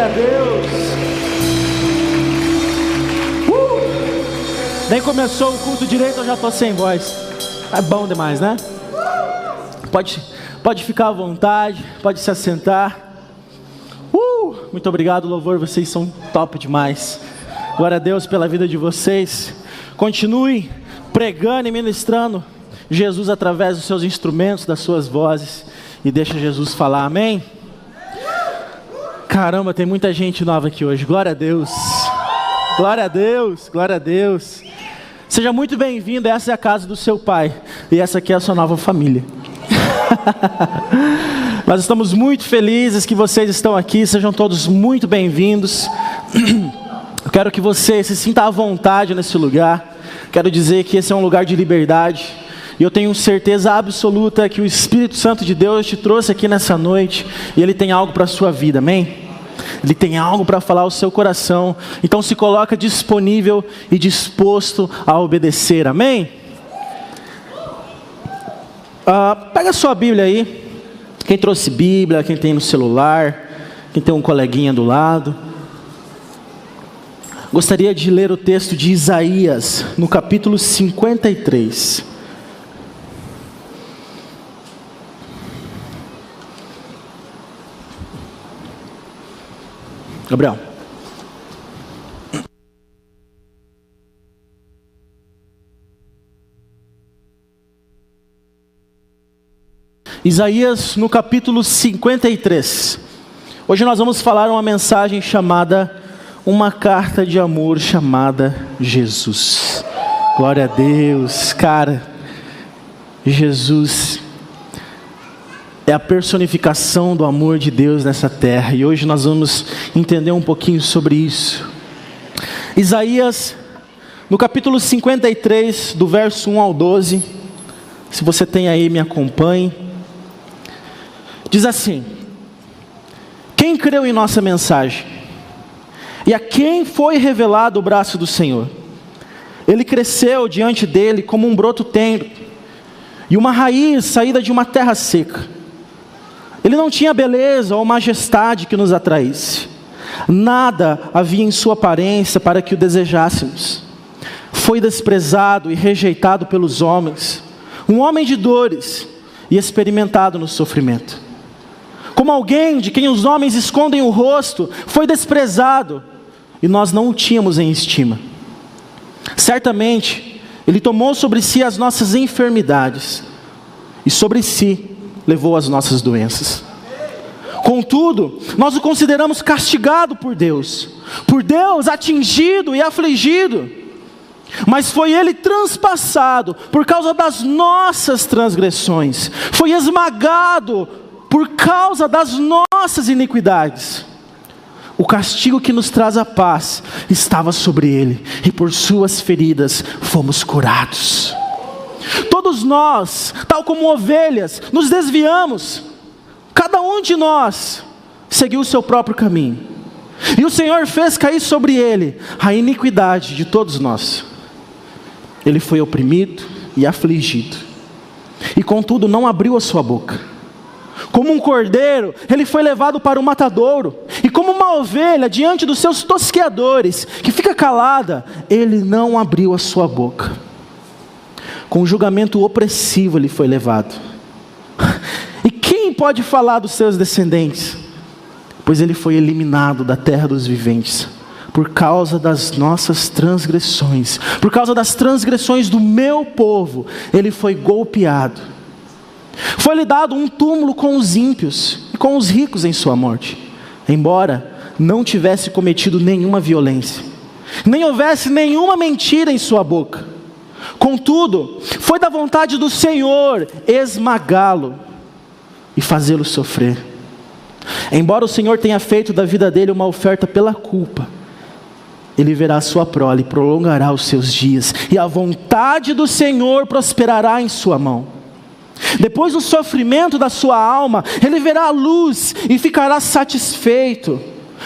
a Deus. Nem começou o culto direito, eu já estou sem voz. É bom demais, né? Pode ficar à vontade, pode se assentar. Muito obrigado, louvor, vocês são top demais. Glória a Deus pela vida de vocês. Continue pregando e ministrando Jesus através dos seus instrumentos, das suas vozes, e deixa Jesus falar, amém? Caramba, tem muita gente nova aqui hoje, glória a Deus. Glória a Deus, glória a Deus. Seja muito bem-vindo, essa é a casa do seu pai, e essa aqui é a sua nova família. Nós estamos muito felizes que vocês estão aqui, sejam todos muito bem-vindos. Eu quero que você se sinta à vontade nesse lugar. Quero dizer que esse é um lugar de liberdade, e eu tenho certeza absoluta que o Espírito Santo de Deus te trouxe aqui nessa noite, e Ele tem algo para a sua vida, amém? Ele tem algo para falar ao seu coração, então se coloca disponível e disposto a obedecer, amém? Pega a sua Bíblia aí, quem trouxe Bíblia, quem tem no celular, quem tem um coleguinha do lado. Gostaria de ler o texto de Isaías, no capítulo 53. Gabriel. Isaías no capítulo 53. Hoje nós vamos falar uma mensagem chamada Uma Carta de Amor chamada Jesus. Glória a Deus, cara. Jesus é a personificação do amor de Deus nessa terra, e hoje nós vamos entender um pouquinho sobre isso. Isaías, no capítulo 53, do verso 1 ao 12, se você tem aí, me acompanhe. Diz assim: quem creu em nossa mensagem? E a quem foi revelado o braço do Senhor? Ele cresceu diante dele como um broto tenro, e uma raiz saída de uma terra seca. Ele não tinha beleza ou majestade que nos atraísse. Nada havia em sua aparência para que o desejássemos. Foi desprezado e rejeitado pelos homens, um homem de dores e experimentado no sofrimento. Como alguém de quem os homens escondem o rosto, foi desprezado, e nós não o tínhamos em estima. Certamente, Ele tomou sobre si as nossas enfermidades, e sobre si levou as nossas doenças. Contudo, nós o consideramos castigado por Deus atingido e afligido. Mas foi Ele transpassado por causa das nossas transgressões, foi esmagado por causa das nossas iniquidades. O castigo que nos traz a paz estava sobre Ele, e por suas feridas fomos curados. Todos nós, tal como ovelhas, nos desviamos. Cada um de nós seguiu o seu próprio caminho, e o Senhor fez cair sobre Ele a iniquidade de todos nós. Ele foi oprimido e afligido, e contudo não abriu a sua boca. Como um cordeiro, Ele foi levado para o matadouro, e como uma ovelha diante dos seus tosqueadores, que fica calada, Ele não abriu a sua boca. Com julgamento opressivo Ele foi levado. E quem pode falar dos seus descendentes? Pois Ele foi eliminado da terra dos viventes, por causa das nossas transgressões, por causa das transgressões do meu povo, Ele foi golpeado. Foi-lhe dado um túmulo com os ímpios e com os ricos em sua morte, embora não tivesse cometido nenhuma violência, nem houvesse nenhuma mentira em sua boca. Contudo, foi da vontade do Senhor esmagá-lo e fazê-lo sofrer. Embora o Senhor tenha feito da vida dele uma oferta pela culpa, Ele verá a sua prole e prolongará os seus dias, e a vontade do Senhor prosperará em sua mão. Depois do sofrimento da sua alma, Ele verá a luz e ficará satisfeito.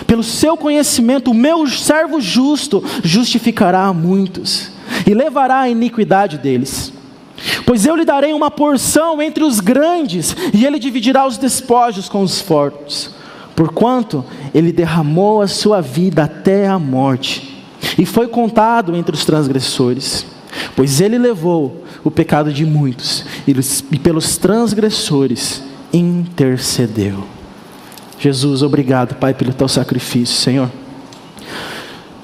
Pelo seu conhecimento, o meu servo justo justificará a muitos, e levará a iniquidade deles. Pois eu lhe darei uma porção entre os grandes, e ele dividirá os despojos com os fortes. porquanto ele derramou a sua vida até a morte, e foi contado entre os transgressores. Pois ele levou o pecado de muitos, e pelos transgressores intercedeu. Jesus, obrigado, Pai, pelo teu sacrifício, Senhor.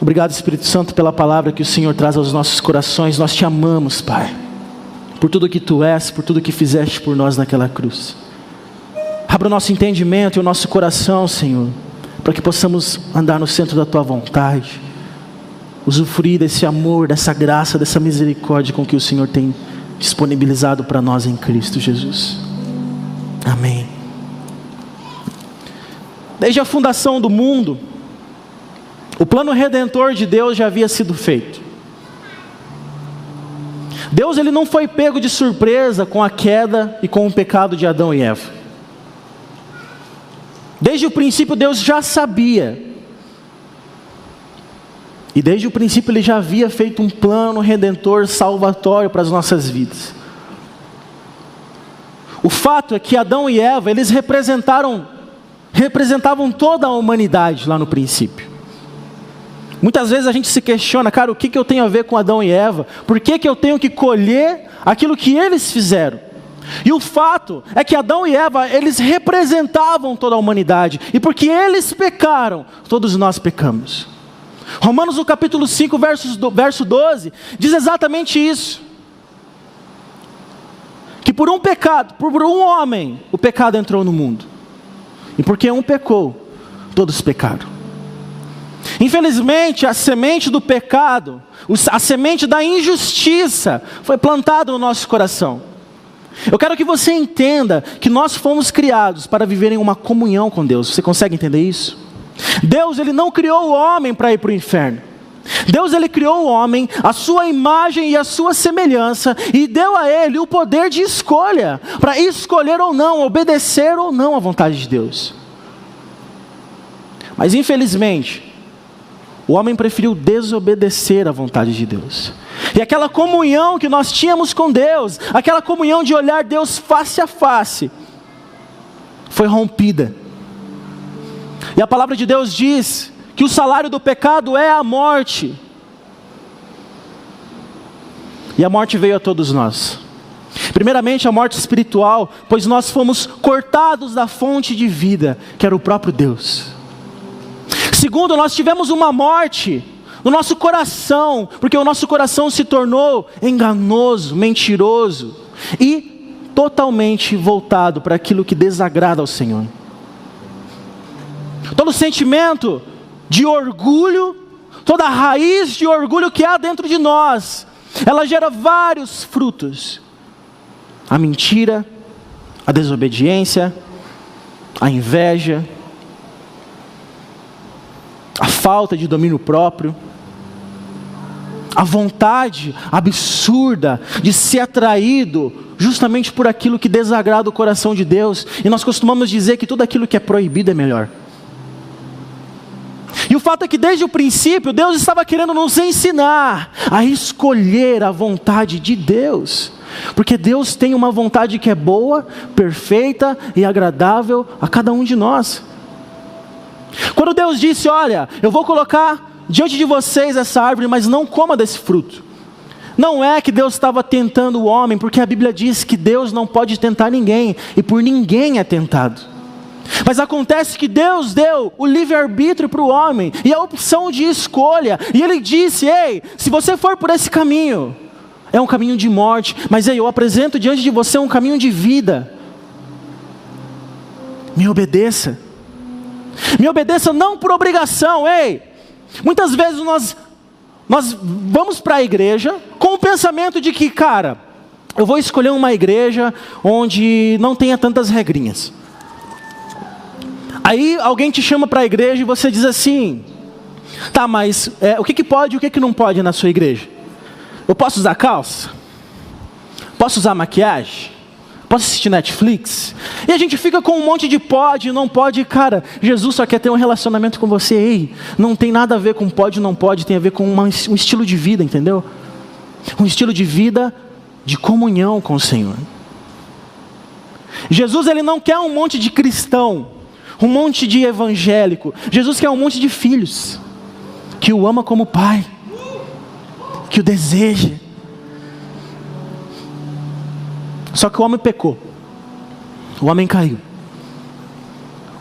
Obrigado, Espírito Santo, pela palavra que o Senhor traz aos nossos corações. Nós te amamos, Pai, por tudo que tu és, por tudo que fizeste por nós naquela cruz. Abra o nosso entendimento e o nosso coração, Senhor, para que possamos andar no centro da tua vontade, usufruir desse amor, dessa graça, dessa misericórdia com que o Senhor tem disponibilizado para nós em Cristo Jesus. Amém. Desde a fundação do mundo, o plano redentor de Deus já havia sido feito. Deus, ele não foi pego de surpresa com a queda e com o pecado de Adão e Eva. Desde o princípio Deus já sabia. E desde o princípio ele já havia feito um plano redentor salvatório para as nossas vidas. O fato é que Adão e Eva, eles representavam toda a humanidade lá no princípio. Muitas vezes a gente se questiona, cara, o que eu tenho a ver com Adão e Eva? Por que eu tenho que colher aquilo que eles fizeram? E o fato é que Adão e Eva, eles representavam toda a humanidade. E porque eles pecaram, todos nós pecamos. Romanos no capítulo 5, verso 12, diz exatamente isso. Que por um pecado, por um homem, o pecado entrou no mundo. E porque um pecou, todos pecaram. Infelizmente, a semente do pecado, a semente da injustiça, foi plantada no nosso coração. Eu quero que você entenda que nós fomos criados para viver em uma comunhão com Deus. Você consegue entender isso? Deus, ele não criou o homem para ir para o inferno. Deus, ele criou o homem, a sua imagem e a sua semelhança, e deu a ele o poder de escolha, para escolher ou não, obedecer ou não à vontade de Deus. Mas infelizmente, o homem preferiu desobedecer à vontade de Deus. E aquela comunhão que nós tínhamos com Deus, aquela comunhão de olhar Deus face a face, foi rompida. E a palavra de Deus diz que o salário do pecado é a morte. E a morte veio a todos nós. Primeiramente a morte espiritual, pois nós fomos cortados da fonte de vida, que era o próprio Deus. Segundo, nós tivemos uma morte no nosso coração, porque o nosso coração se tornou enganoso, mentiroso e totalmente voltado para aquilo que desagrada ao Senhor. Todo sentimento de orgulho, toda a raiz de orgulho que há dentro de nós, ela gera vários frutos: a mentira, a desobediência, a inveja, a falta de domínio próprio, a vontade absurda de ser atraído justamente por aquilo que desagrada o coração de Deus. E nós costumamos dizer que tudo aquilo que é proibido é melhor. E o fato é que desde o princípio Deus estava querendo nos ensinar a escolher a vontade de Deus, porque Deus tem uma vontade que é boa, perfeita e agradável a cada um de nós. Quando Deus disse: olha, eu vou colocar diante de vocês essa árvore, mas não coma desse fruto, não é que Deus estava tentando o homem, porque a Bíblia diz que Deus não pode tentar ninguém, e por ninguém é tentado. Mas acontece que Deus deu o livre-arbítrio para o homem, e a opção de escolha, e Ele disse: ei, se você for por esse caminho, é um caminho de morte, mas ei, eu apresento diante de você um caminho de vida. Me obedeça. Me obedeça não por obrigação. Ei, muitas vezes nós vamos para a igreja com o pensamento de que, cara, eu vou escolher uma igreja onde não tenha tantas regrinhas. Aí alguém te chama para a igreja e você diz assim: tá, mas o que pode e o que não pode na sua igreja? Eu posso usar calça? Posso usar maquiagem? Posso assistir Netflix? E a gente fica com um monte de pode e não pode. Cara, Jesus só quer ter um relacionamento com você. Ei, não tem nada a ver com pode e não pode, tem a ver com um estilo de vida, entendeu? Um estilo de vida de comunhão com o Senhor. Jesus, ele não quer um monte de cristão um monte de evangélico. Jesus quer um monte de filhos, que o ama como pai, que o deseja. Só que o homem pecou, o homem caiu,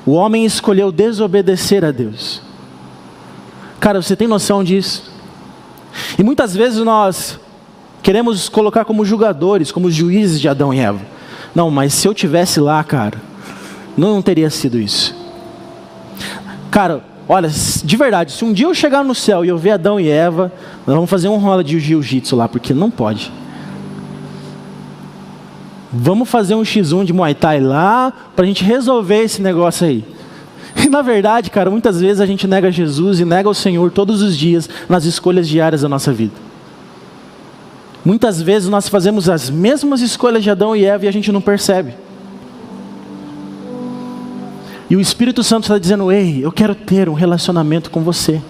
o homem escolheu desobedecer a Deus. Cara, você tem noção disso? E muitas vezes nós queremos colocar como julgadores, como juízes de Adão e Eva. Não, mas se eu tivesse lá, cara, não teria sido isso. Cara, olha, de verdade, se um dia eu chegar no céu e eu ver Adão e Eva, nós vamos fazer uma rola de jiu-jitsu lá, porque não pode. Vamos fazer um X1 de Muay Thai lá, para a gente resolver esse negócio aí. E na verdade, cara, muitas vezes a gente nega Jesus e nega o Senhor todos os dias, nas escolhas diárias da nossa vida. Muitas vezes nós fazemos as mesmas escolhas de Adão e Eva e a gente não percebe. E o Espírito Santo está dizendo: ei, eu quero ter um relacionamento com você.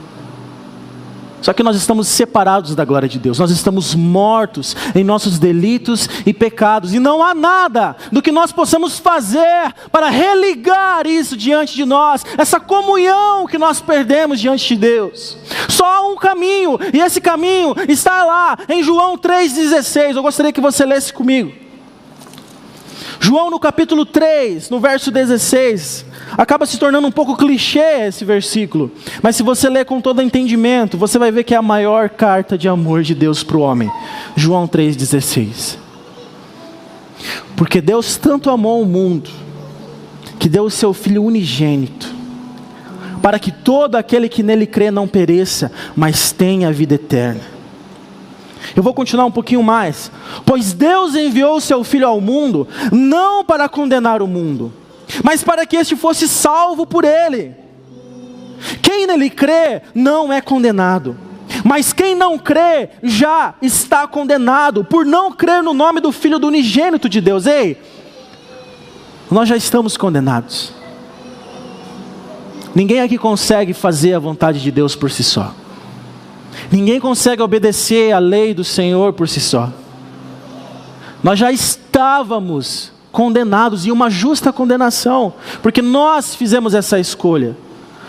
Só que nós estamos separados da glória de Deus. Nós estamos mortos em nossos delitos e pecados. E não há nada do que nós possamos fazer para religar isso diante de nós. Essa comunhão que nós perdemos diante de Deus. Só há um caminho. E esse caminho está lá em João 3,16. Eu gostaria que você lesse comigo. João no capítulo 3, no verso 16, acaba se tornando um pouco clichê esse versículo, mas se você ler com todo entendimento, você vai ver que é a maior carta de amor de Deus para o homem. João 3,16. Porque Deus tanto amou o mundo, que deu o seu Filho unigênito, para que todo aquele que nele crê não pereça, mas tenha a vida eterna. Eu vou continuar um pouquinho mais. Pois Deus enviou o seu Filho ao mundo, não para condenar o mundo, mas para que este fosse salvo por ele. Quem nele crê não é condenado, mas quem não crê já está condenado, por não crer no nome do Filho do unigênito de Deus. Ei, nós já estamos condenados. Ninguém aqui consegue fazer a vontade de Deus por si só. Ninguém consegue obedecer à lei do Senhor por si só. Nós já estávamos condenados, e uma justa condenação, porque nós fizemos essa escolha.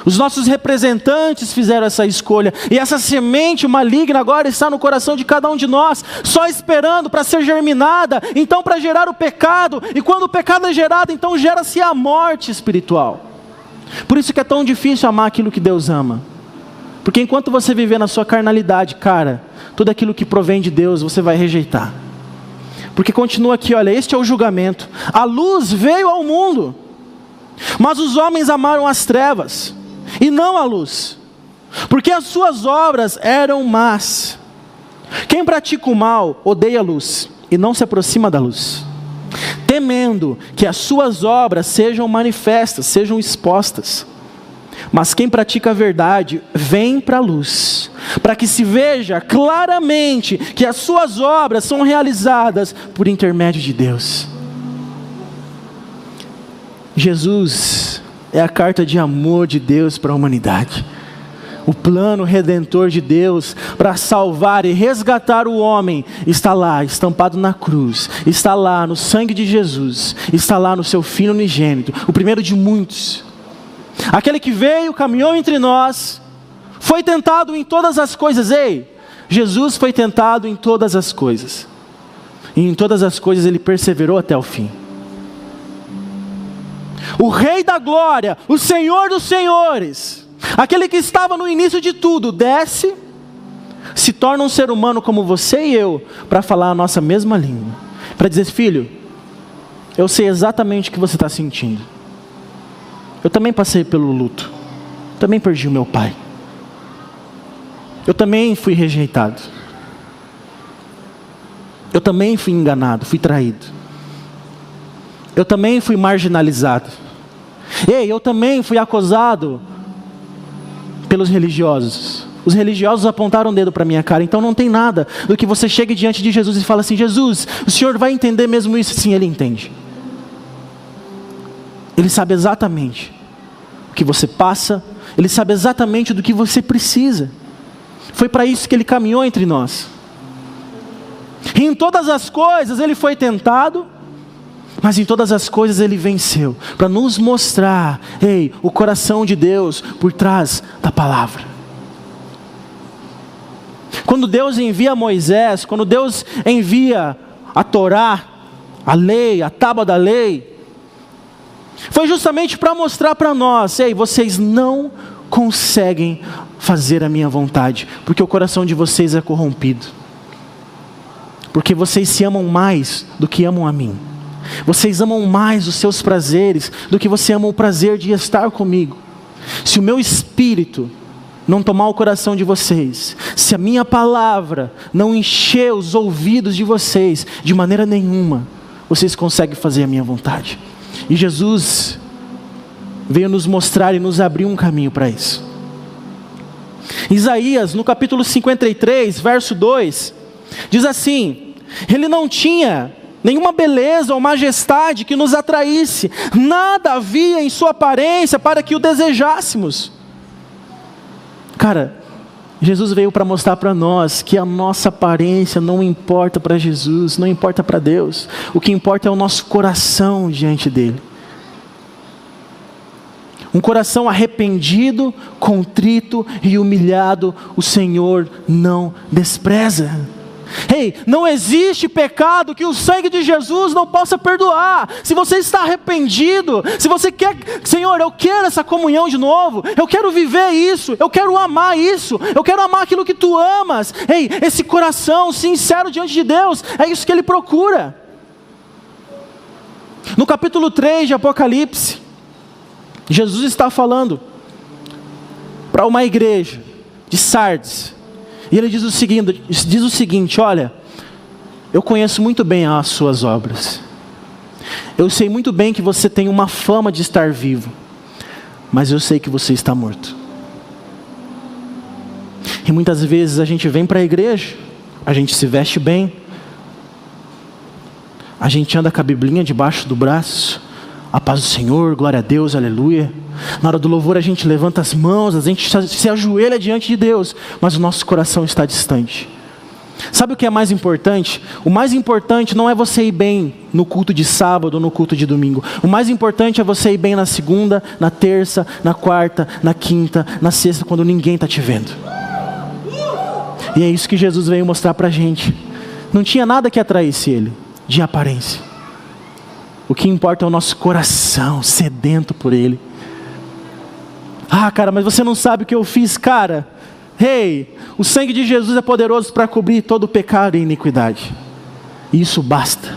Os nossos representantes fizeram essa escolha, e essa semente maligna agora está no coração de cada um de nós, só esperando para ser germinada, então para gerar o pecado, e quando o pecado é gerado, então gera-se a morte espiritual. Por isso que é tão difícil amar aquilo que Deus ama. Porque enquanto você viver na sua carnalidade, cara, tudo aquilo que provém de Deus você vai rejeitar. Porque continua aqui, olha, este é o julgamento. A luz veio ao mundo, mas os homens amaram as trevas, e não a luz, porque as suas obras eram más. Quem pratica o mal odeia a luz, e não se aproxima da luz, temendo que as suas obras sejam manifestas, sejam expostas. Mas quem pratica a verdade, vem para a luz, para que se veja claramente que as suas obras são realizadas por intermédio de Deus. Jesus é a carta de amor de Deus para a humanidade. O plano redentor de Deus para salvar e resgatar o homem está lá, estampado na cruz, está lá no sangue de Jesus, está lá no seu Filho unigênito, o primeiro de muitos. Aquele que veio, caminhou entre nós, foi tentado em todas as coisas. Ei, Jesus foi tentado em todas as coisas, e em todas as coisas ele perseverou até o fim. O Rei da Glória, o Senhor dos Senhores, aquele que estava no início de tudo, desce, se torna um ser humano como você e eu, para falar a nossa mesma língua, para dizer: filho, eu sei exatamente o que você está sentindo. Eu também passei pelo luto, também perdi o meu pai, eu também fui rejeitado, eu também fui enganado, fui traído, eu também fui marginalizado, ei, eu também fui acosado pelos religiosos. Os religiosos apontaram o dedo para a minha cara. Então não tem nada do que você chegue diante de Jesus e fala assim: Jesus, o Senhor vai entender mesmo isso? Sim, Ele entende. Ele sabe exatamente o que você passa, Ele sabe exatamente do que você precisa. Foi para isso que Ele caminhou entre nós. E em todas as coisas Ele foi tentado, Mas em todas as coisas Ele venceu, para nos mostrar, o coração de Deus por trás da palavra. Quando Deus envia Moisés, quando Deus envia a Torá, a lei, a tábua da lei, foi justamente para mostrar para nós, vocês não conseguem fazer a minha vontade, porque o coração de vocês é corrompido, porque vocês se amam mais do que amam a mim, vocês amam mais os seus prazeres do que você ama o prazer de estar comigo. Se o meu espírito não tomar o coração de vocês, se a minha palavra não encher os ouvidos de vocês, de maneira nenhuma vocês conseguem fazer a minha vontade. E Jesus veio nos mostrar e nos abrir um caminho para isso. Isaías, no capítulo 53, verso 2, diz assim: ele não tinha nenhuma beleza ou majestade que nos atraísse, nada havia em sua aparência para que o desejássemos. Cara, Jesus veio para mostrar para nós que a nossa aparência não importa para Jesus, não importa para Deus. O que importa é o nosso coração diante dele. Um coração arrependido, contrito e humilhado, o Senhor não despreza. Não existe pecado que o sangue de Jesus não possa perdoar. Se você está arrependido, se você quer, Senhor, eu quero essa comunhão de novo, eu quero viver isso, eu quero amar isso, eu quero amar aquilo que tu amas. Esse coração sincero diante de Deus, é isso que Ele procura. No capítulo 3 de Apocalipse, Jesus está falando para uma igreja de Sardes. E ele diz o seguinte: olha, eu conheço muito bem as suas obras. Eu sei muito bem que você tem uma fama de estar vivo, mas eu sei que você está morto. E muitas vezes a gente vem para a igreja, a gente se veste bem, a gente anda com a biblinha debaixo do braço, a paz do Senhor, glória a Deus, aleluia. Na hora do louvor a gente levanta as mãos, a gente se ajoelha diante de Deus, mas o nosso coração está distante. Sabe o que é mais importante? O mais importante não é você ir bem no culto de sábado ou no culto de domingo. O mais importante é você ir bem na segunda, na terça, na quarta, na quinta, na sexta, quando ninguém está te vendo. E é isso que Jesus veio mostrar para a gente. Não tinha nada que atraísse ele, de aparência. O que importa é o nosso coração sedento por ele. Cara, mas você não sabe o que eu fiz, cara. O sangue de Jesus é poderoso para cobrir todo o pecado e iniquidade. E isso basta.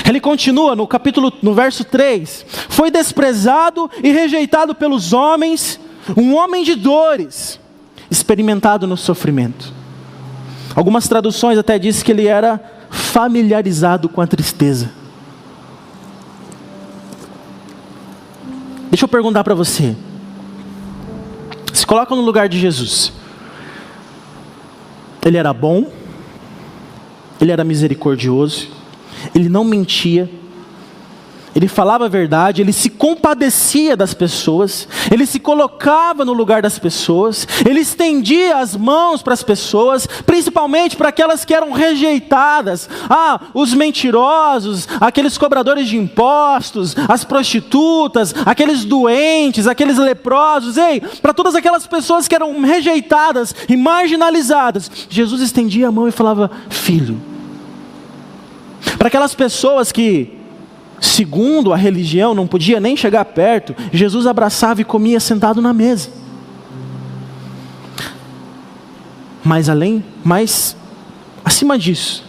Ele continua no verso 3. Foi desprezado e rejeitado pelos homens, um homem de dores, experimentado no sofrimento. Algumas traduções até dizem que ele era familiarizado com a tristeza. Deixa eu perguntar para você. Se coloca no lugar de Jesus. Ele era bom, ele era misericordioso, ele não mentia, ele falava a verdade, ele se compadecia das pessoas, ele se colocava no lugar das pessoas, ele estendia as mãos para as pessoas, principalmente para aquelas que eram rejeitadas. Os mentirosos, aqueles cobradores de impostos, as prostitutas, aqueles doentes, aqueles leprosos, para todas aquelas pessoas que eram rejeitadas e marginalizadas, Jesus estendia a mão e falava: filho. Para aquelas pessoas que, segundo a religião, não podia nem chegar perto, Jesus abraçava e comia sentado na mesa. Mas acima disso,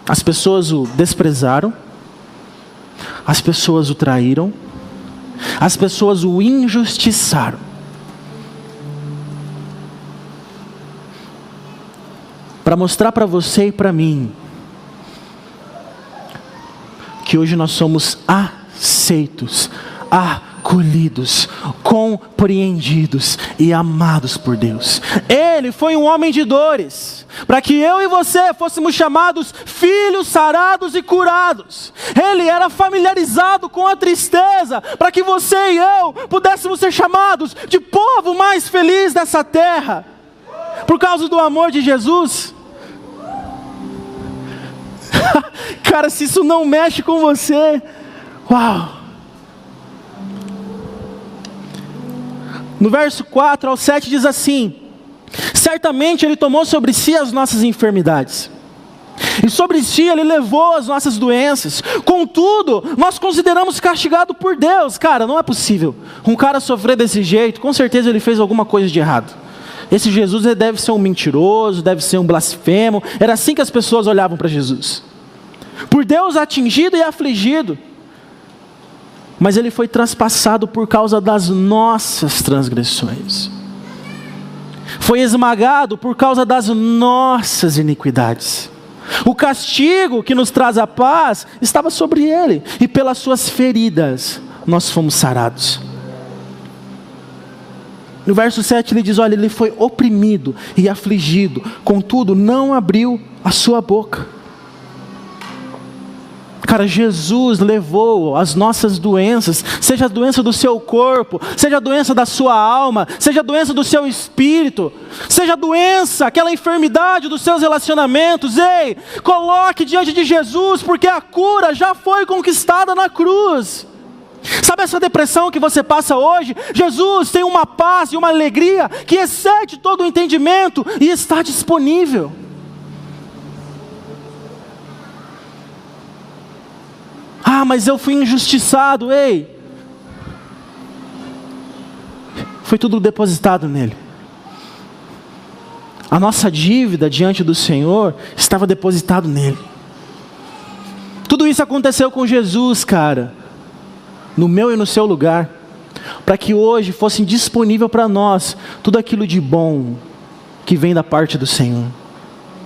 as pessoas o desprezaram, as pessoas o traíram, as pessoas o injustiçaram. Para mostrar para você e para mim que hoje nós somos aceitos, acolhidos, compreendidos e amados por Deus. Ele foi um homem de dores, para que eu e você fôssemos chamados filhos sarados e curados. Ele era familiarizado com a tristeza, para que você e eu pudéssemos ser chamados de povo mais feliz dessa terra. Por causa do amor de Jesus. Cara, se isso não mexe com você, uau! No verso 4 ao 7 diz assim: certamente Ele tomou sobre si as nossas enfermidades, e sobre si Ele levou as nossas doenças. Contudo, nós consideramos castigado por Deus. Cara, não é possível um cara sofrer desse jeito. Com certeza ele fez alguma coisa de errado. Esse Jesus, ele deve ser um mentiroso, deve ser um blasfemo. Era assim que as pessoas olhavam para Jesus. Por Deus atingido e afligido. Mas Ele foi traspassado por causa das nossas transgressões. Foi esmagado por causa das nossas iniquidades. O castigo que nos traz a paz estava sobre Ele, e pelas suas feridas nós fomos sarados. No verso 7 ele diz: olha, Ele foi oprimido e afligido, contudo não abriu a sua boca. Cara, Jesus levou as nossas doenças, seja a doença do seu corpo, seja a doença da sua alma, seja a doença do seu espírito, seja a doença, aquela enfermidade dos seus relacionamentos. Ei, coloque diante de Jesus, porque a cura já foi conquistada na cruz. Sabe essa depressão que você passa hoje? Jesus tem uma paz e uma alegria que excede todo o entendimento e está disponível. Ah, mas eu fui injustiçado. Ei, foi tudo depositado nele. A nossa dívida diante do Senhor estava depositado nele. Tudo isso aconteceu com Jesus, cara, no meu e no seu lugar, para que hoje fosse disponível para nós tudo aquilo de bom que vem da parte do Senhor.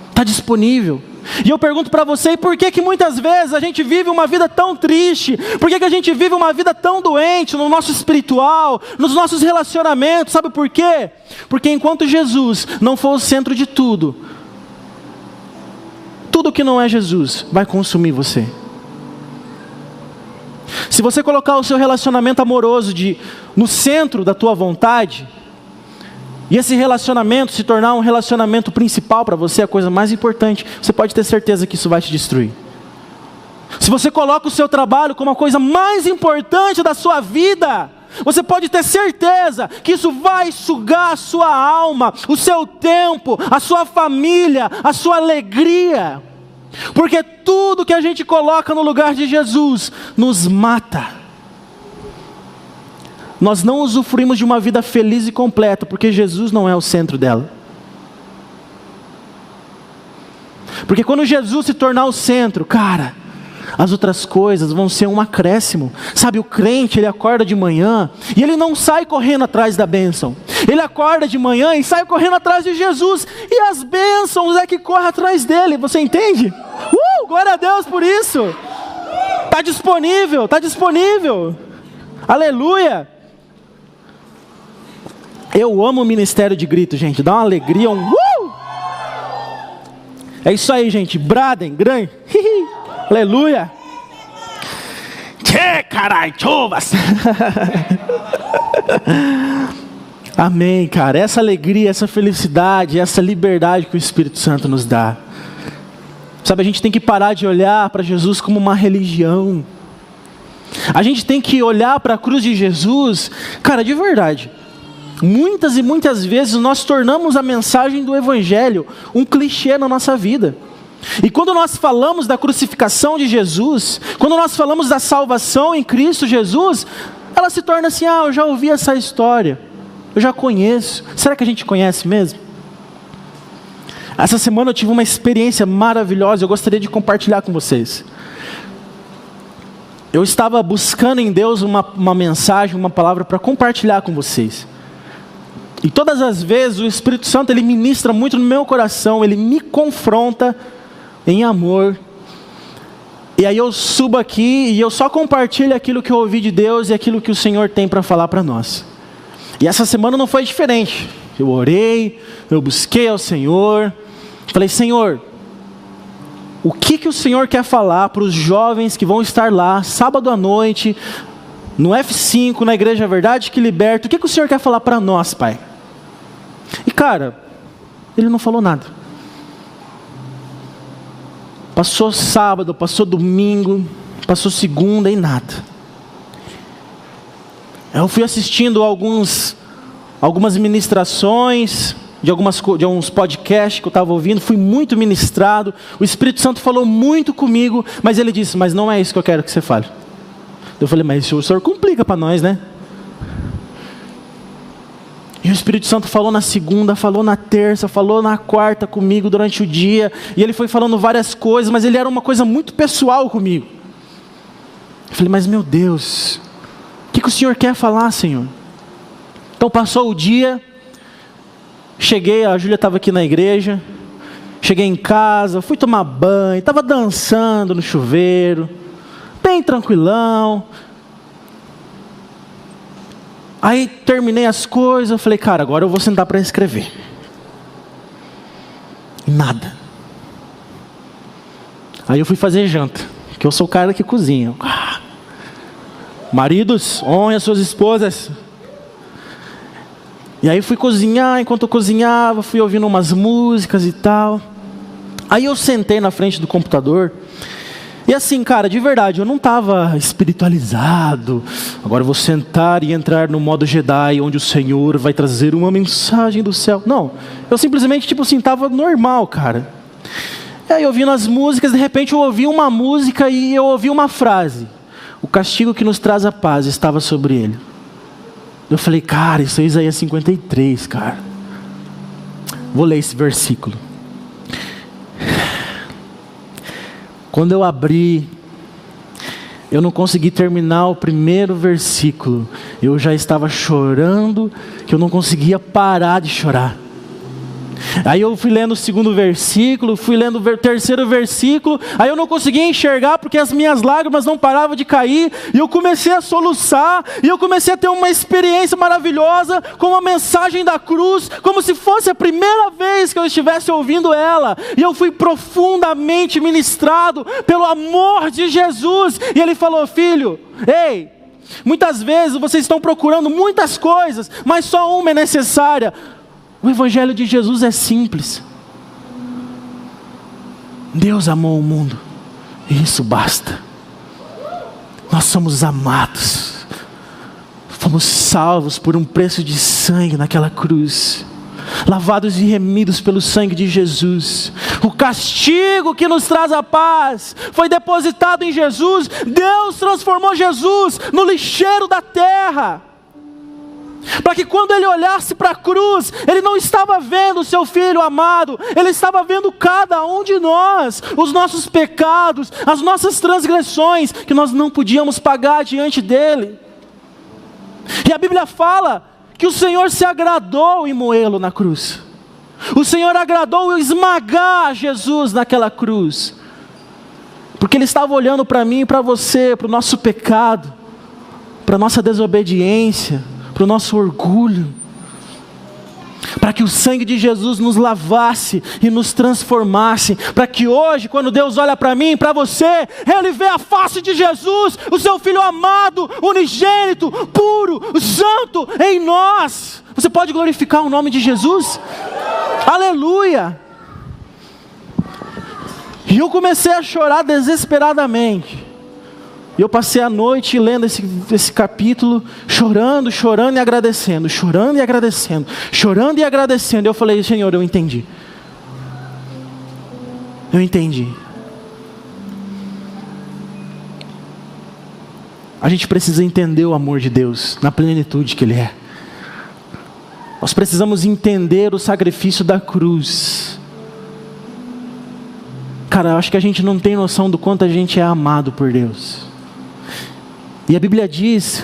Está disponível. E eu pergunto para você: e por que que muitas vezes a gente vive uma vida tão triste? Por que que a gente vive uma vida tão doente no nosso espiritual, nos nossos relacionamentos? Sabe por quê? Porque enquanto Jesus não for o centro de tudo, tudo que não é Jesus vai consumir você. Se você colocar o seu relacionamento amoroso no centro da tua vontade, e esse relacionamento se tornar um relacionamento principal para você, a coisa mais importante, você pode ter certeza que isso vai te destruir. Se você coloca o seu trabalho como a coisa mais importante da sua vida, você pode ter certeza que isso vai sugar a sua alma, o seu tempo, a sua família, a sua alegria. Porque tudo que a gente coloca no lugar de Jesus nos mata. Nós não usufruímos de uma vida feliz e completa, porque Jesus não é o centro dela. Porque quando Jesus se tornar o centro, cara, as outras coisas vão ser um acréscimo. Sabe, o crente, ele acorda de manhã e ele não sai correndo atrás da bênção. Ele acorda de manhã e sai correndo atrás de Jesus, e as bênçãos é que correm atrás dele. Você entende? Glória a Deus por isso. Está disponível, está disponível. Aleluia. Eu amo o ministério de grito, gente. Dá uma alegria, É isso aí, gente. Bradem, grande. Aleluia. Que carai, chuvas. Amém, cara. Essa alegria, essa felicidade, essa liberdade que o Espírito Santo nos dá. Sabe, a gente tem que parar de olhar para Jesus como uma religião. A gente tem que olhar para a cruz de Jesus, cara, de verdade. Muitas e muitas vezes nós tornamos a mensagem do Evangelho um clichê na nossa vida. E quando nós falamos da crucificação de Jesus, quando nós falamos da salvação em Cristo Jesus, ela se torna assim: eu já ouvi essa história, eu já conheço. Será que a gente conhece mesmo? Essa semana eu tive uma experiência maravilhosa, eu gostaria de compartilhar com vocês. Eu estava buscando em Deus uma mensagem, uma palavra para compartilhar com vocês. E todas as vezes o Espírito Santo, ele ministra muito no meu coração, ele me confronta em amor. E aí eu subo aqui e eu só compartilho aquilo que eu ouvi de Deus e aquilo que o Senhor tem para falar para nós. E essa semana não foi diferente. Eu orei, eu busquei ao Senhor, falei: Senhor, o que o Senhor quer falar para os jovens que vão estar lá, sábado à noite, no F5, na Igreja Verdade que Liberta? O que o Senhor quer falar para nós, Pai? E cara, Ele não falou nada. Passou sábado, passou domingo, passou segunda e nada. Eu fui assistindo algumas ministrações, de alguns podcasts que eu estava ouvindo, fui muito ministrado, o Espírito Santo falou muito comigo, mas ele disse, mas não é isso que eu quero que você fale. Eu falei, mas o Senhor complica para nós, né? E o Espírito Santo falou na segunda, falou na terça, falou na quarta comigo durante o dia, e ele foi falando várias coisas, mas ele era uma coisa muito pessoal comigo. Eu falei, mas meu Deus, o que o Senhor quer falar, Senhor? Então passou o dia, cheguei, a Júlia estava aqui na igreja, cheguei em casa, fui tomar banho, estava dançando no chuveiro, bem tranquilão. Aí terminei as coisas, eu falei, cara, agora eu vou sentar para escrever. Nada. Aí eu fui fazer janta, que eu sou o cara que cozinha. Maridos, honrem as suas esposas. E aí fui cozinhar, enquanto eu cozinhava, fui ouvindo umas músicas e tal. Aí eu sentei na frente do computador. E assim, cara, de verdade, eu não estava espiritualizado. Agora eu vou sentar e entrar no modo Jedi, onde o Senhor vai trazer uma mensagem do céu. Não, eu simplesmente, estava normal, cara. E aí ouvindo as músicas, de repente eu ouvi uma música e eu ouvi uma frase. O castigo que nos traz a paz estava sobre ele. Eu falei, cara, isso é Isaías 53, cara. Vou ler esse versículo. Quando eu abri, eu não consegui terminar o primeiro versículo. Eu já estava chorando, que eu não conseguia parar de chorar. Aí eu fui lendo o segundo versículo, fui lendo o terceiro versículo, aí eu não conseguia enxergar porque as minhas lágrimas não paravam de cair, e eu comecei a soluçar, e eu comecei a ter uma experiência maravilhosa com a mensagem da cruz, como se fosse a primeira vez que eu estivesse ouvindo ela, e eu fui profundamente ministrado pelo amor de Jesus, e ele falou, filho, ei, muitas vezes vocês estão procurando muitas coisas, mas só uma é necessária. O Evangelho de Jesus é simples. Deus amou o mundo, e isso basta. Nós somos amados, fomos salvos por um preço de sangue naquela cruz, lavados e remidos pelo sangue de Jesus. O castigo que nos traz a paz foi depositado em Jesus. Deus transformou Jesus no lixeiro da terra, para que quando ele olhasse para a cruz, ele não estava vendo o seu filho amado, ele estava vendo cada um de nós, os nossos pecados, as nossas transgressões, que nós não podíamos pagar diante dele. E a Bíblia fala que o Senhor se agradou em moê-lo na cruz. O Senhor agradou esmagar Jesus naquela cruz, porque ele estava olhando para mim e para você, para o nosso pecado, para a nossa desobediência, para o nosso orgulho, para que o sangue de Jesus nos lavasse e nos transformasse, para que hoje, quando Deus olha para mim e para você, Ele vê a face de Jesus, o seu Filho amado, unigênito, puro, santo em nós. Você pode glorificar o nome de Jesus? Aleluia! E eu comecei a chorar desesperadamente. E eu passei a noite lendo esse capítulo, chorando e agradecendo, chorando e agradecendo, chorando e agradecendo. E eu falei, Senhor, eu entendi. Eu entendi. A gente precisa entender o amor de Deus na plenitude que Ele é. Nós precisamos entender o sacrifício da cruz. Cara, eu acho que a gente não tem noção do quanto a gente é amado por Deus. E a Bíblia diz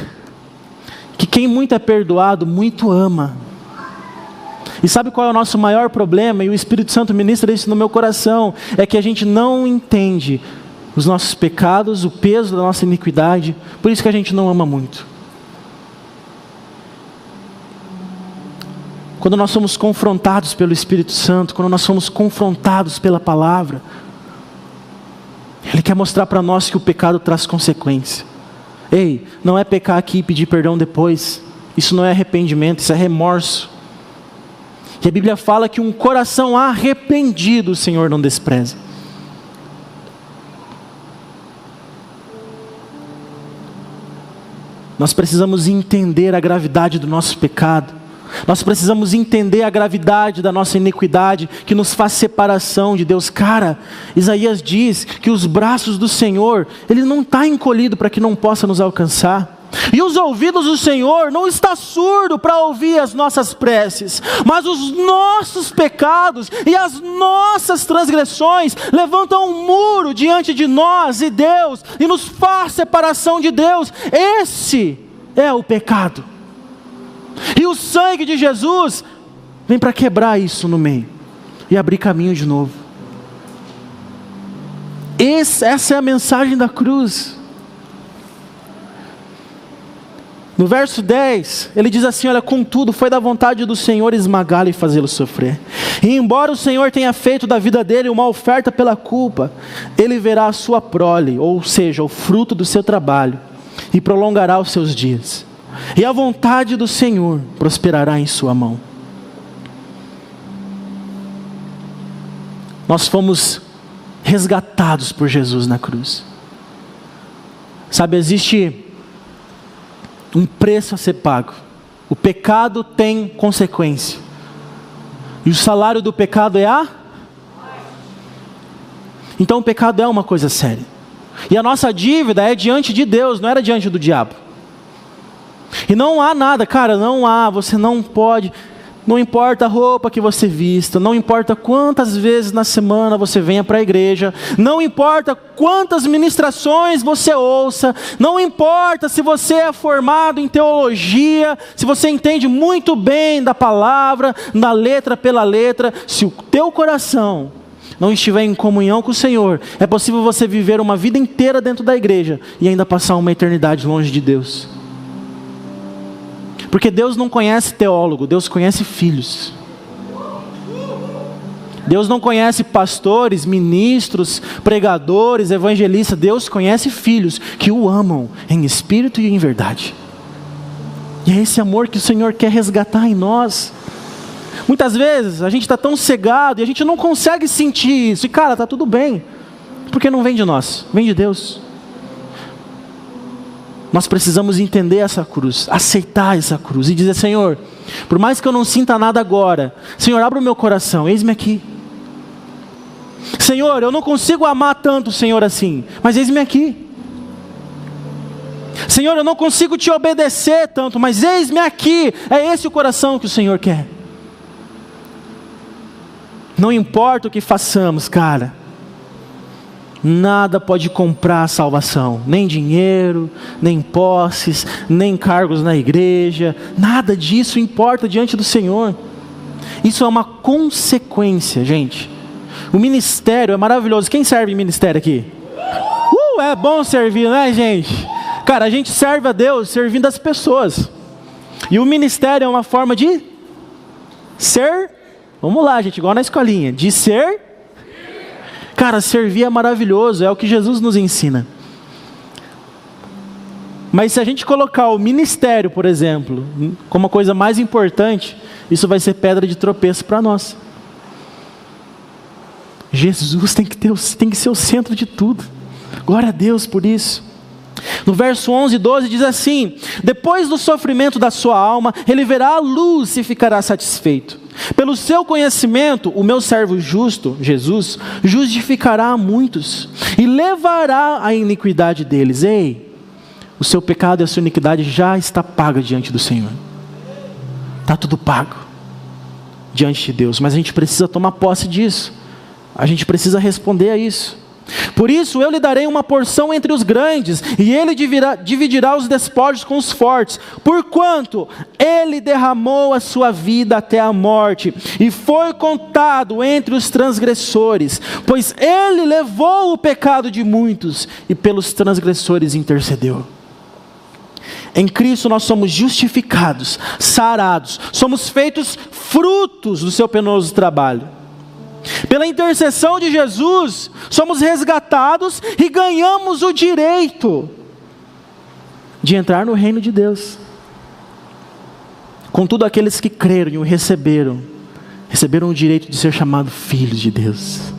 que quem muito é perdoado, muito ama. E sabe qual é o nosso maior problema? E o Espírito Santo ministra isso no meu coração. É que a gente não entende os nossos pecados, o peso da nossa iniquidade. Por isso que a gente não ama muito. Quando nós somos confrontados pelo Espírito Santo, quando nós somos confrontados pela palavra, Ele quer mostrar para nós que o pecado traz consequência. Ei, não é pecar aqui e pedir perdão depois. Isso não é arrependimento, isso é remorso. E a Bíblia fala que um coração arrependido o Senhor não despreza. nós precisamos entender a gravidade do nosso pecado. Nós precisamos entender a gravidade da nossa iniquidade, que nos faz separação de Deus. Cara, Isaías diz que os braços do Senhor, Ele não está encolhido para que não possa nos alcançar. E os ouvidos do Senhor não está surdo para ouvir as nossas preces, mas os nossos pecados e as nossas transgressões levantam um muro diante de nós e Deus, e nos faz separação de Deus. Esse é o pecado. E o sangue de Jesus vem para quebrar isso no meio e abrir caminho de novo. Essa é a mensagem da cruz. No verso 10, ele diz assim: olha, contudo, foi da vontade do Senhor esmagá-lo e fazê-lo sofrer. E embora o Senhor tenha feito da vida dele uma oferta pela culpa, ele verá a sua prole, ou seja, o fruto do seu trabalho, e prolongará os seus dias. E a vontade do Senhor prosperará em sua mão. Nós fomos resgatados por Jesus na cruz. Sabe, existe um preço a ser pago. O pecado tem consequência. E o salário do pecado é a... Então o pecado é uma coisa séria. E a nossa dívida é diante de Deus, não era diante do diabo. E não há nada, cara, não há, você não pode, não importa a roupa que você vista, não importa quantas vezes na semana você venha para a igreja, não importa quantas ministrações você ouça, não importa se você é formado em teologia, se você entende muito bem da palavra, da letra pela letra, se o teu coração não estiver em comunhão com o Senhor, é possível você viver uma vida inteira dentro da igreja e ainda passar uma eternidade longe de Deus. Porque Deus não conhece teólogo, Deus conhece filhos. Deus não conhece pastores, ministros, pregadores, evangelistas. Deus conhece filhos que o amam em espírito e em verdade. E é esse amor que o Senhor quer resgatar em nós. Muitas vezes a gente está tão cegado e a gente não consegue sentir isso. E cara, está tudo bem, porque não vem de nós, vem de Deus. Nós precisamos entender essa cruz, aceitar essa cruz e dizer: Senhor, por mais que eu não sinta nada agora, Senhor, abra o meu coração, eis-me aqui. Senhor, eu não consigo amar tanto o Senhor assim, mas eis-me aqui. Senhor, eu não consigo te obedecer tanto, mas eis-me aqui. É esse o coração que o Senhor quer. Não importa o que façamos, cara, nada pode comprar a salvação, nem dinheiro, nem posses, nem cargos na igreja, nada disso importa diante do Senhor. Isso é uma consequência, gente. O ministério é maravilhoso. Quem serve em ministério aqui? É bom servir, né, gente? Cara, a gente serve a Deus servindo as pessoas. E o ministério é uma forma de ser, vamos lá, gente, igual na escolinha, de ser. Cara, servir é maravilhoso, é o que Jesus nos ensina. Mas se a gente colocar o ministério, por exemplo, como a coisa mais importante, isso vai ser pedra de tropeço para nós. Jesus tem que ser o centro de tudo. Glória a Deus por isso. No verso 11 e 12 diz assim: depois do sofrimento da sua alma, ele verá a luz e ficará satisfeito. Pelo seu conhecimento, o meu servo justo, Jesus, justificará a muitos e levará a iniquidade deles. Ei, o seu pecado e a sua iniquidade já está paga diante do Senhor. Está tudo pago diante de Deus, mas a gente precisa tomar posse disso. A gente precisa responder a isso. Por isso eu lhe darei uma porção entre os grandes, e ele dividirá os despojos com os fortes, porquanto ele derramou a sua vida até a morte, e foi contado entre os transgressores, pois ele levou o pecado de muitos, e pelos transgressores intercedeu. Em Cristo nós somos justificados, sarados, somos feitos frutos do seu penoso trabalho. Pela intercessão de Jesus, somos resgatados e ganhamos o direito de entrar no reino de Deus. Contudo, aqueles que creram e o receberam o direito de ser chamados filhos de Deus.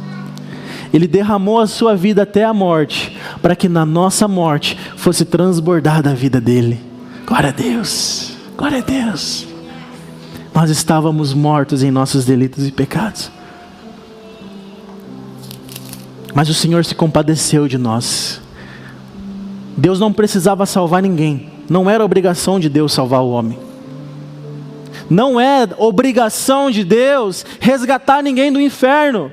Ele derramou a sua vida até a morte, para que na nossa morte fosse transbordada a vida dele. Glória a Deus, glória a Deus. Nós estávamos mortos em nossos delitos e pecados, mas o Senhor se compadeceu de nós. Deus não precisava salvar ninguém, não era obrigação de Deus salvar o homem. Não é obrigação de Deus resgatar ninguém do inferno.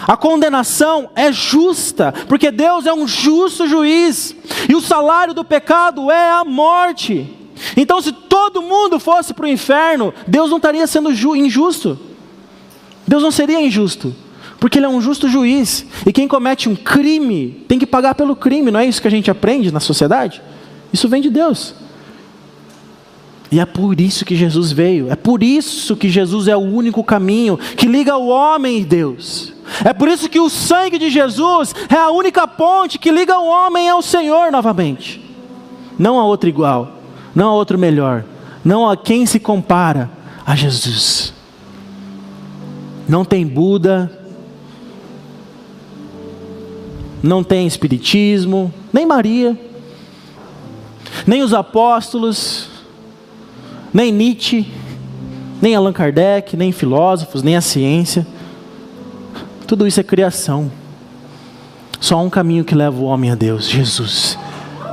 A condenação é justa, porque Deus é um justo juiz, e o salário do pecado é a morte. Então, se todo mundo fosse para o inferno, Deus não estaria sendo injusto. Deus não seria injusto, porque Ele é um justo juiz, e quem comete um crime tem que pagar pelo crime. Não é isso que a gente aprende na sociedade? Isso vem de Deus. E é por isso que Jesus veio, é por isso que Jesus é o único caminho que liga o homem e Deus. É por isso que o sangue de Jesus é a única ponte que liga o homem ao Senhor novamente. Não há outro igual, não há outro melhor, não há quem se compara a Jesus. Não tem Buda, não tem Espiritismo, nem Maria, nem os apóstolos, nem Nietzsche, nem Allan Kardec, nem filósofos, nem a ciência. Tudo isso é criação. Só há um caminho que leva o homem a Deus: Jesus.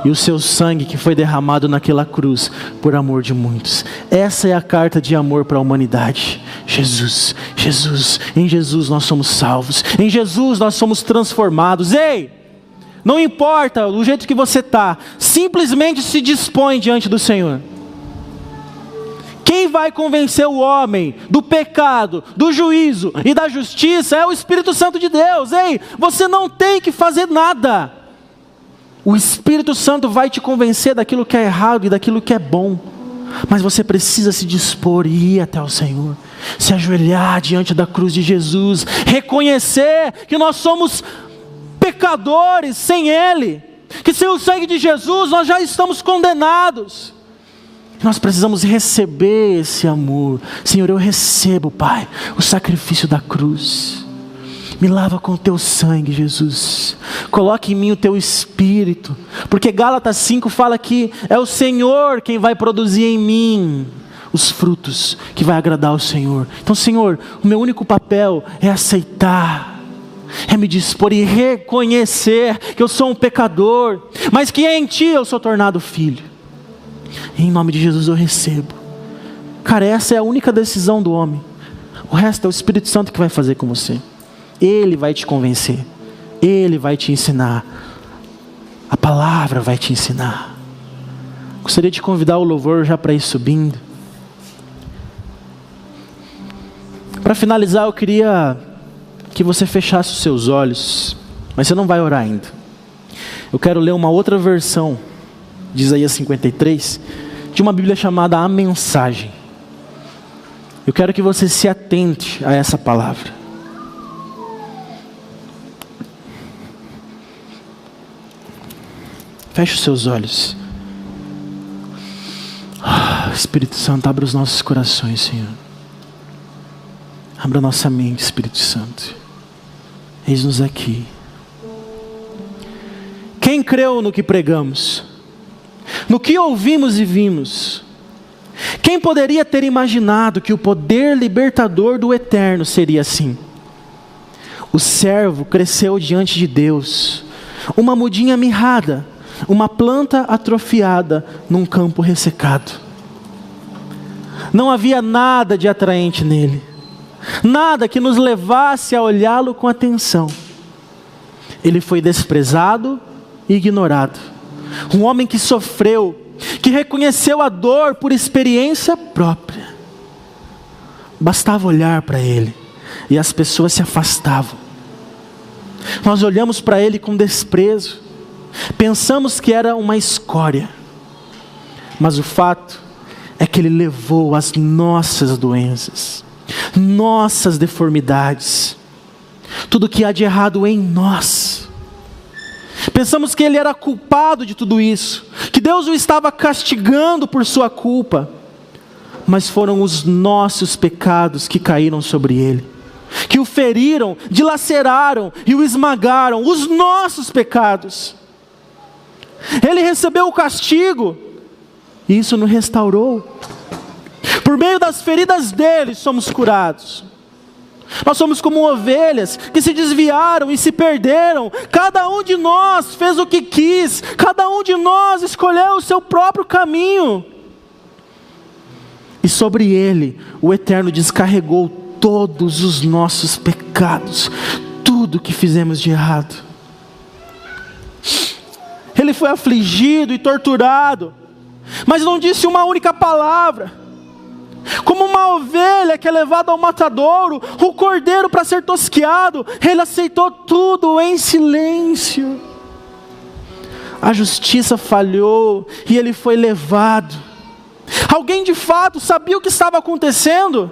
E o seu sangue que foi derramado naquela cruz por amor de muitos. Essa é a carta de amor para a humanidade. Jesus, Jesus, em Jesus nós somos salvos. Em Jesus nós somos transformados. Ei, não importa o jeito que você está, simplesmente se dispõe diante do Senhor. Quem vai convencer o homem do pecado, do juízo e da justiça é o Espírito Santo de Deus. Ei, você não tem que fazer nada. O Espírito Santo vai te convencer daquilo que é errado e daquilo que é bom. Mas você precisa se dispor e ir até o Senhor, se ajoelhar diante da cruz de Jesus, reconhecer que nós somos pecadores sem Ele, que sem o sangue de Jesus nós já estamos condenados. Nós precisamos receber esse amor. Senhor, eu recebo, Pai, o sacrifício da cruz. Me lava com o teu sangue, Jesus. Coloque em mim o teu Espírito, porque Gálatas 5 fala que é o Senhor quem vai produzir em mim os frutos que vai agradar ao Senhor. Então, Senhor, o meu único papel é aceitar, é me dispor e reconhecer que eu sou um pecador, mas que em Ti eu sou tornado filho. Em nome de Jesus eu recebo. Cara, essa é a única decisão do homem. O resto é o Espírito Santo que vai fazer com você. Ele vai te convencer, Ele vai te ensinar, a palavra vai te ensinar. Gostaria de convidar o louvor já para ir subindo. Para finalizar, eu queria que você fechasse os seus olhos, mas você não vai orar ainda. Eu quero ler uma outra versão de Isaías 53, de uma Bíblia chamada A Mensagem. Eu quero que você se atente a essa palavra. Feche os seus olhos. Espírito Santo, abra os nossos corações, Senhor. Abra nossa mente, Espírito Santo. Eis-nos aqui. Quem creu no que pregamos? No que ouvimos e vimos? Quem poderia ter imaginado que o poder libertador do Eterno seria assim? O servo cresceu diante de Deus, uma mudinha mirrada, uma planta atrofiada num campo ressecado. Não havia nada de atraente nele, nada que nos levasse a olhá-lo com atenção. Ele foi desprezado e ignorado. Um homem que sofreu, que reconheceu a dor por experiência própria. Bastava olhar para ele e as pessoas se afastavam. Nós olhamos para ele com desprezo, pensamos que era uma escória, mas o fato é que ele levou as nossas doenças, nossas deformidades, tudo que há de errado em nós. Pensamos que ele era culpado de tudo isso, que Deus o estava castigando por sua culpa, mas foram os nossos pecados que caíram sobre ele, que o feriram, dilaceraram e o esmagaram, os nossos pecados. Ele recebeu o castigo e isso nos restaurou. Por meio das feridas dele somos curados. Nós somos como ovelhas que se desviaram e se perderam. Cada um de nós fez o que quis. Cada um de nós escolheu o seu próprio caminho. E sobre ele, o Eterno descarregou todos os nossos pecados. Tudo que fizemos de errado. Ele foi afligido e torturado, mas não disse uma única palavra. Como uma ovelha que é levada ao matadouro, o cordeiro para ser tosqueado, ele aceitou tudo em silêncio. A justiça falhou e ele foi levado. Alguém de fato sabia o que estava acontecendo?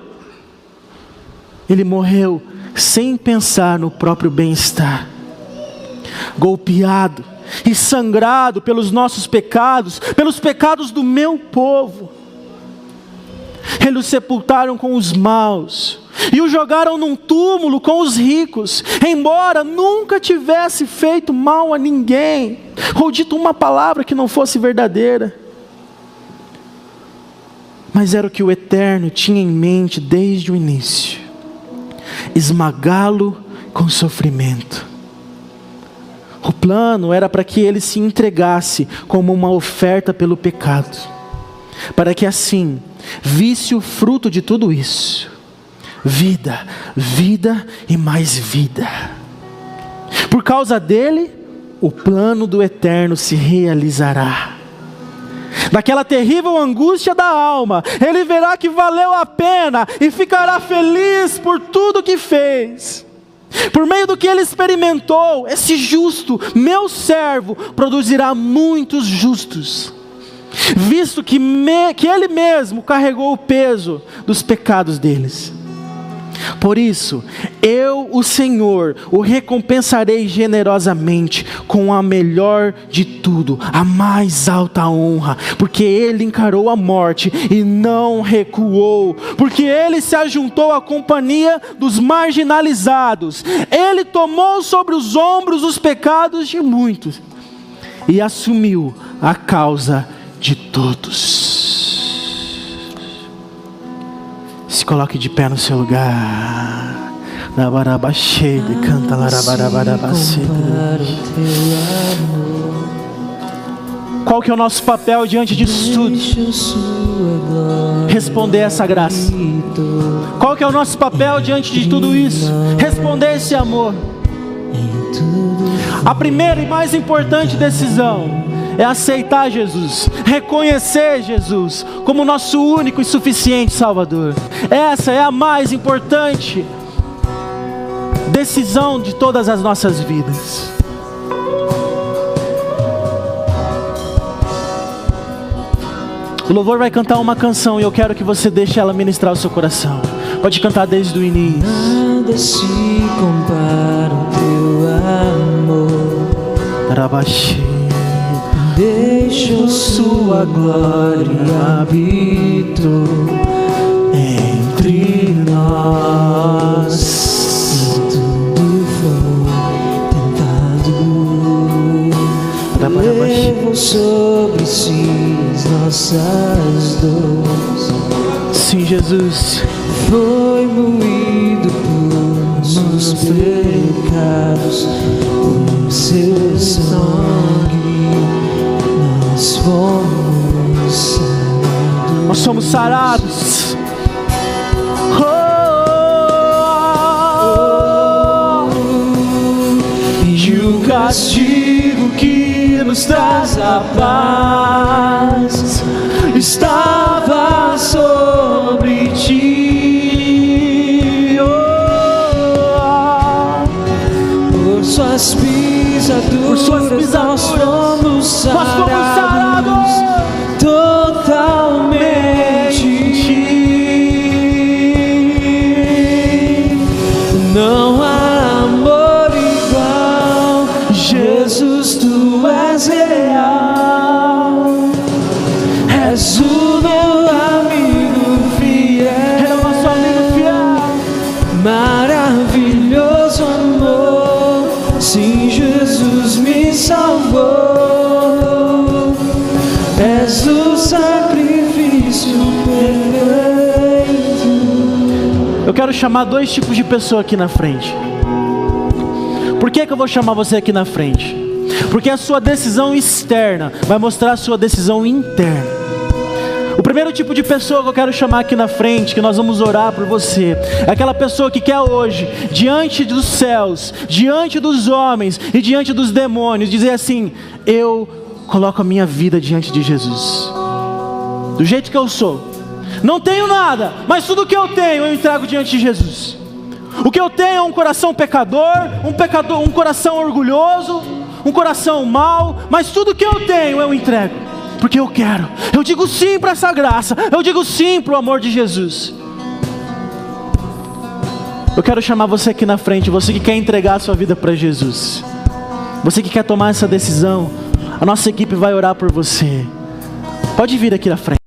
Ele morreu sem pensar no próprio bem-estar. Golpeado e sangrado pelos nossos pecados, pelos pecados do meu povo. Eles o sepultaram com os maus e o jogaram num túmulo com os ricos, embora nunca tivesse feito mal a ninguém, ou dito uma palavra que não fosse verdadeira. Mas era o que o Eterno tinha em mente desde o início: esmagá-lo com sofrimento. O plano era para que ele se entregasse como uma oferta pelo pecado, para que assim visse o fruto de tudo isso: vida, vida e mais vida. Por causa dele, o plano do Eterno se realizará. Daquela terrível angústia da alma, ele verá que valeu a pena e ficará feliz por tudo que fez. Por meio do que ele experimentou, esse justo, meu servo, produzirá muitos justos, visto que ele mesmo carregou o peso dos pecados deles. Por isso, eu, o Senhor, o recompensarei generosamente com a melhor de tudo, a mais alta honra, porque ele encarou a morte e não recuou, porque ele se ajuntou à companhia dos marginalizados, ele tomou sobre os ombros os pecados de muitos e assumiu a causa de todos. Se coloque de pé no seu lugar. Canta Qual que é o nosso papel diante disso tudo? Responder essa graça. Qual que é o nosso papel diante de tudo isso? Responder esse amor. A primeira e mais importante decisão é aceitar Jesus, reconhecer Jesus como nosso único e suficiente Salvador. Essa é a mais importante decisão de todas as nossas vidas. O louvor vai cantar uma canção e eu quero que você deixe ela ministrar o seu coração. Pode cantar desde o início. Nada se compara ao teu amor. Tarabaxi. Deixa sua glória habito entre nós. E tudo foi tentado, levou sobre si nossas dores. Sim, Jesus. Foi moído por nossos pecados, por seu sangue. Nós somos sarados. E o castigo que nos traz a paz estava sobre ti. Por suas pisaduras nós fomos sarados totalmente. Não há amor igual, Jesus, tu és real, és o Eu quero chamar dois tipos de pessoa aqui na frente. Por que eu vou chamar você aqui na frente? Porque a sua decisão externa vai mostrar a sua decisão interna. O primeiro tipo de pessoa que eu quero chamar aqui na frente, que nós vamos orar por você, é aquela pessoa que quer hoje, diante dos céus, diante dos homens e diante dos demônios, dizer assim: eu coloco a minha vida diante de Jesus, do jeito que eu sou. Não tenho nada, mas tudo que eu tenho eu entrego diante de Jesus. O que eu tenho é um coração pecador, um coração orgulhoso, um coração mau, mas tudo que eu tenho eu entrego, porque eu quero. Eu digo sim para essa graça, eu digo sim para o amor de Jesus. Eu quero chamar você aqui na frente, você que quer entregar a sua vida para Jesus, você que quer tomar essa decisão. A nossa equipe vai orar por você. Pode vir aqui na frente.